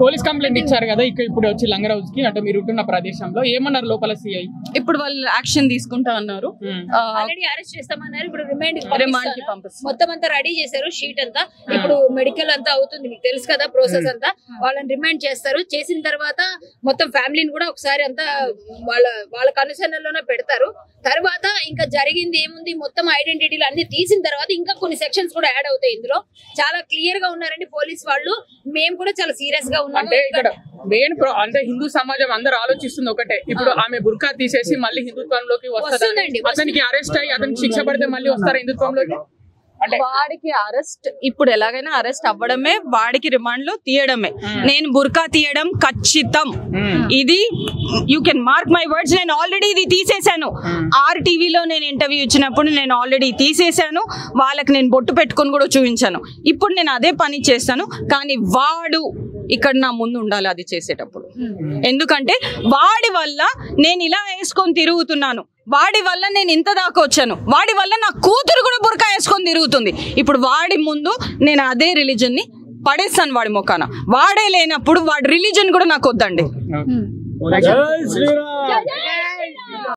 Police complaint ఇచ్చారు కదా ఇప్పుడు వచ్చి లంగరౌజ్ కి అంటే మీరు ఉంటున్న ప్రదేశంలో ఏమన్నారు లోపల సిఐ? ఇప్పుడు వాళ్ళు యాక్షన్ తీసుకుంటా అన్నారు, ఆల్రెడీ అరెస్ట్ చేస్తామన్నారు. ఇప్పుడు రిమాండ్ కి పంపిస్తారు. మొత్తం అంతా రెడీ చేశారు, షీట్ అంతా. ఇప్పుడు మెడికల్ అంతా అవుతుంది, మీకు తెలుసు కదా ప్రాసెస్ అంతా. వాళ్ళని రిమాండ్ చేస్తారు. చేసిన తర్వాత మొత్తం ఫ్యామిలీని కూడా ఒకసారి అంతా వాళ్ళ కనుసన్నల్లోనే పెడతారు. తర్వాత ఇంకా జరిగింది ఏముంది, మొత్తం ఐడెంటిటీలు అన్ని తీసిన తర్వాత ఇంకా కొన్ని సెక్షన్స్ కూడా యాడ్ అవుతాయి. ఇందులో చాలా క్లియర్ గా ఉన్నారండి పోలీస్ వాళ్ళు. మేము కూడా చాలా సీరియస్ గా ఉన్నాం. అంటే ఇక్కడ మెయిన్ అంటే హిందూ సమాజం అందరూ ఆలోచిస్తుంది ఒకటే, ఇప్పుడు ఆమె బుర్కా తీసేసి మళ్ళీ హిందుత్వంలోకి వస్తుందండి. అతనికి అరెస్ట్ అయ్యి అతనికి శిక్ష పడితే మళ్ళీ వస్తారా హిందుత్వంలోకి? వాడికి అరెస్ట్ ఇప్పుడు ఎలాగైనా అరెస్ట్ అవ్వడమే, వాడికి రిమాండ్ లో తీయడమే. నేను బుర్కా తీయడం ఖచ్చితం. ఇది you can mark my words. నేను ఆల్రెడీ ఇది తీసేశాను. RTV లో నేను ఇంటర్వ్యూ ఇచ్చినప్పుడు నేను ఆల్రెడీ తీసేశాను. వాళ్ళకి నేను బొట్టు పెట్టుకొని కూడా చూపించాను. ఇప్పుడు నేను అదే పని చేస్తాను. కానీ వాడు ఇక్కడ నా ముందు ఉండాలి అది చేసేటప్పుడు. ఎందుకంటే వాడి వల్ల నేను ఇలా వేసుకొని తిరుగుతున్నాను, వాడి వల్ల నేను ఇంత దాకా వచ్చాను, వాడి వల్ల నా కూతురు కూడా బుర్కా వేసుకొని తిరుగుతుంది. ఇప్పుడు వాడి ముందు నేను అదే రిలీజన్ ని పడేస్తాను వాడి మొక్కన. వాడే లేనప్పుడు వాడి రిలీజన్ కూడా నాకు వద్దండి.